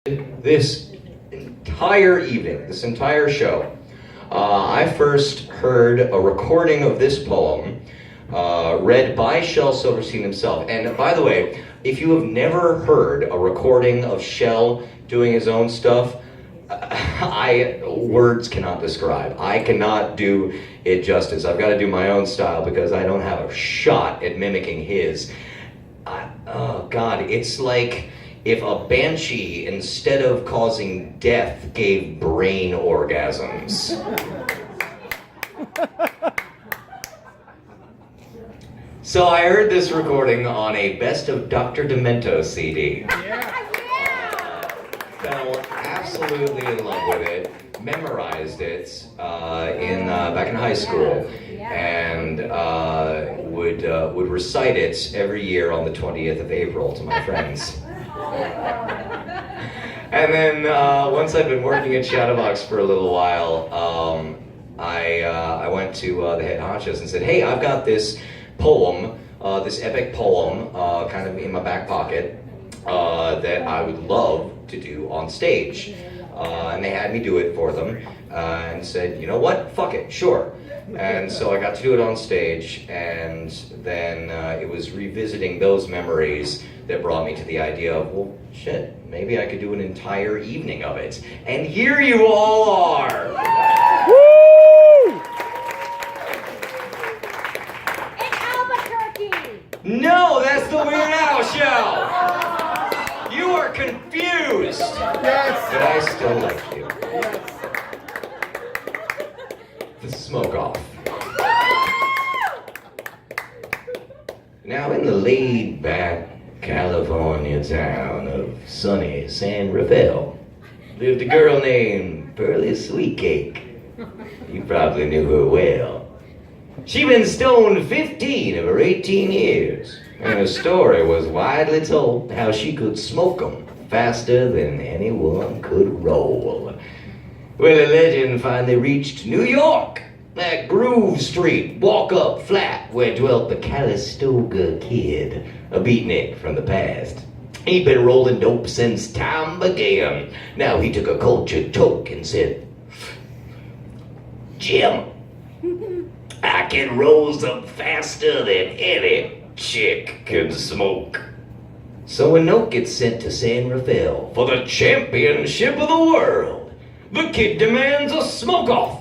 this entire evening, this entire show, I first heard a recording of this poem read by Shel himself. And by the way, if you have never heard a recording of Shel doing his own stuff, words cannot describe. I cannot do it justice. I've got to do my own style because I don't have a shot at mimicking his. Oh God, it's like if a banshee, instead of causing death, gave brain orgasms. So I heard this recording on a Best of Dr. Demento CD. Fell absolutely in love with it, memorized it back in high school, and would recite it every year on the 20th of April to my friends. And then once I'd been working at Shadowbox for a little while, I went to the head honchos and said, "Hey, I've got this poem, this epic poem, kind of in my back pocket that I would love to do on stage." And they had me do it for them and said, "You know what? Fuck it, sure." And so I got to do it on stage, and then it was revisiting those memories that brought me to the idea of, well, shit, maybe I could do an entire evening of it. And here you all are! Woo! In Albuquerque! No, that's the Weird Al show! You are confused! Yes! But I still like you. The smoke off. Now in the laid-back California town of sunny San Rafael lived a girl named Pearly Sweetcake. You probably knew her well. She'd been stoned 15 of her 18 years, and her story was widely told how she could smoke 'em faster than anyone could roll. Well, the legend finally reached New York, at Groove Street, walk-up flat where dwelt the Calistoga Kid, a beatnik from the past. He'd been rolling dope since time began. Now he took a cultured toke and said, "Jim, I can roll them faster than any chick can smoke." So a note gets sent to San Rafael for the championship of the world. The kid demands a smoke-off.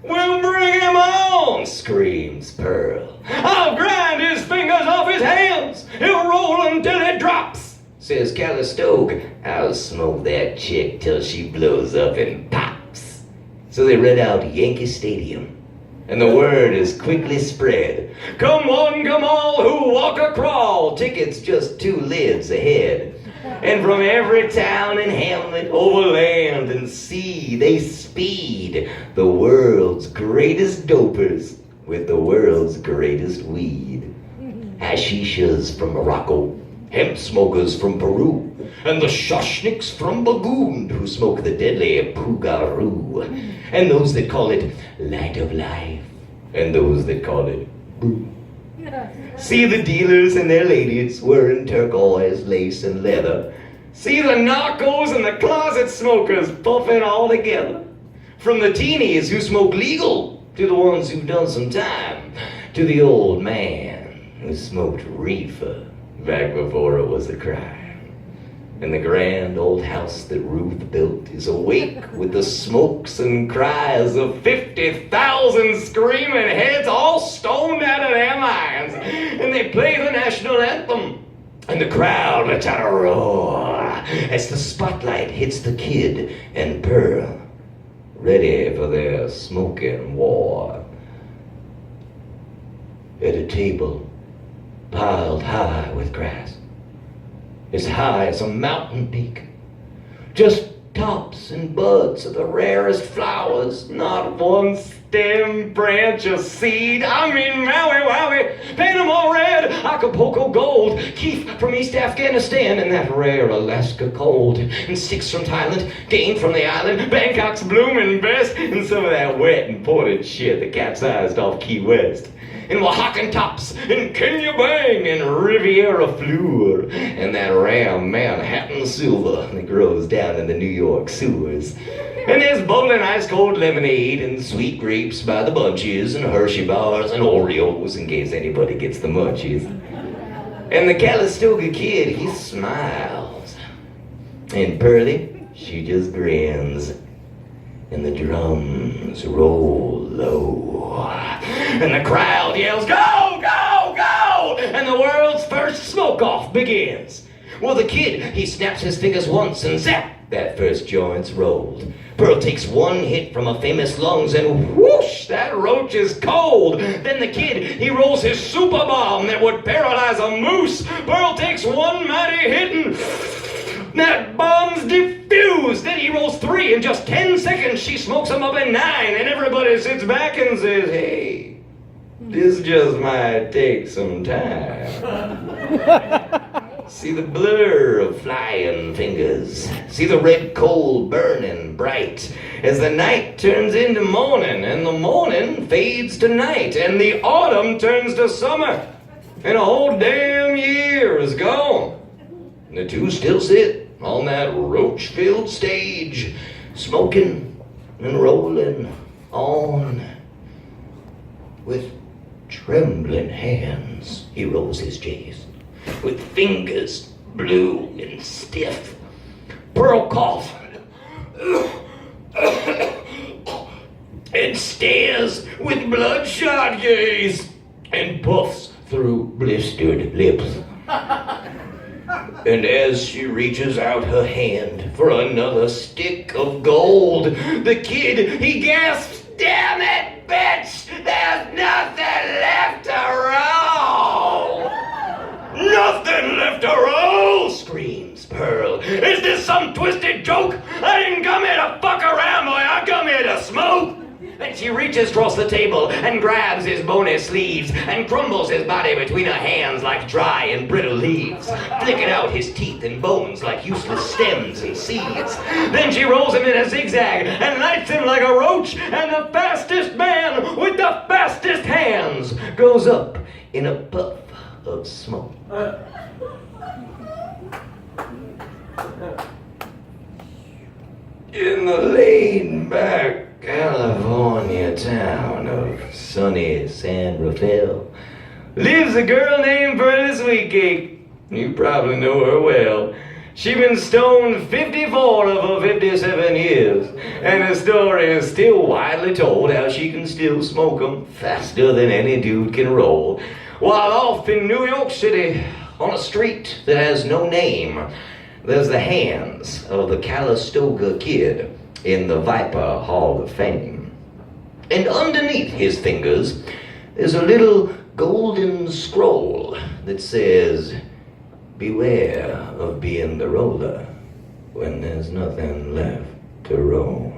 "We'll bring him on," screams Pearl. "I'll grind his fingers off his hands. He'll roll until it drops," says Calistoga. "I'll smoke that chick till she blows up and pops." So they rent out Yankee Stadium, and the word is quickly spread. Come one, come all who walk or crawl. Tickets just 2 lids ahead. And from every town and hamlet, over land and sea, they speed, the world's greatest dopers with the world's greatest weed. Hashishas from Morocco, hemp smokers from Peru, and the shoshniks from Bagoon who smoke the deadly Pugaru, and those that call it light of life, and those that call it boo. See the dealers and their ladies wearing turquoise lace and leather. See the narcos and the closet smokers puffing all together. From the teenies who smoke legal to the ones who've done some time, to the old man who smoked reefer back before it was a crime. And the grand old house that Ruth built is awake with the smokes and cries of 50,000 screaming heads all stoned out of their minds. And they play the national anthem, and the crowd lets out a roar as the spotlight hits the kid and Pearl, ready for their smoking war. At a table piled high with grass, as high as a mountain peak, just tops and buds of the rarest flowers, not one stem, branch, or seed. I mean, Maui Wowie, Panama red, Acapulco gold, Keef from East Afghanistan, and that rare Alaska cold, and sticks from Thailand, game from the island, Bangkok's blooming best, and some of that wet imported shit that capsized off Key West. and Oaxacan tops, and Kenya Bang, and Riviera Fleur, and that Ram Manhattan Silver that grows down in the New York sewers. And there's bubbling ice-cold lemonade and sweet grapes by the bunches and Hershey bars and Oreos in case anybody gets the munchies. And the Calistoga kid, he smiles. And Pearlie, she just grins. And the drums roll low. And the crowd yells, "Go, go, go!" And the world's first smoke-off begins. Well, the kid, he snaps his fingers once and zap, that first joint's rolled. Pearl takes one hit from a famous lungs and whoosh, that roach is cold. Then the kid, he rolls his super bomb that would paralyze a moose. Pearl takes one mighty hit and that bomb's diffused. Then he rolls 3 in just 10 seconds. She smokes him up in 9 and everybody sits back and says, "Hey, this just might take some time." See the blur of flying fingers. See the red coal burning bright as the night turns into morning and the morning fades to night and the autumn turns to summer and a whole damn year is gone. And the two still sit on that roach-filled stage, smoking and rolling on. With trembling hands, he rolls his J's. With fingers blue and stiff, Pearl coughs and stares with bloodshot gaze and puffs through blistered lips. And as she reaches out her hand for another stick of gold, the kid, he gasps, "Damn it, bitch! There's nothing left to roll!" "Nothing left to roll!" screams Pearl. "Is this some twisted joke? I didn't come here to fuck around, boy. I come here to smoke." Then she reaches across the table and grabs his bony sleeves and crumbles his body between her hands like dry and brittle leaves, flicking out his teeth and bones like useless stems and seeds. Then she rolls him in a zigzag and lights him like a roach, and the fastest man with the fastest hands goes up in a puff of smoke. In the laid-back California town of sunny San Rafael lives a girl named Pearlie Sweetcake. You probably know her well. She's been stoned 54 of her 57 years, and the story is still widely told how she can still smoke 'em faster than any dude can roll. While off in New York City, on a street that has no name, there's the hands of the Calistoga Kid in the Viper Hall of Fame. And underneath his fingers is a little golden scroll that says, "Beware of being the roller when there's nothing left to roll."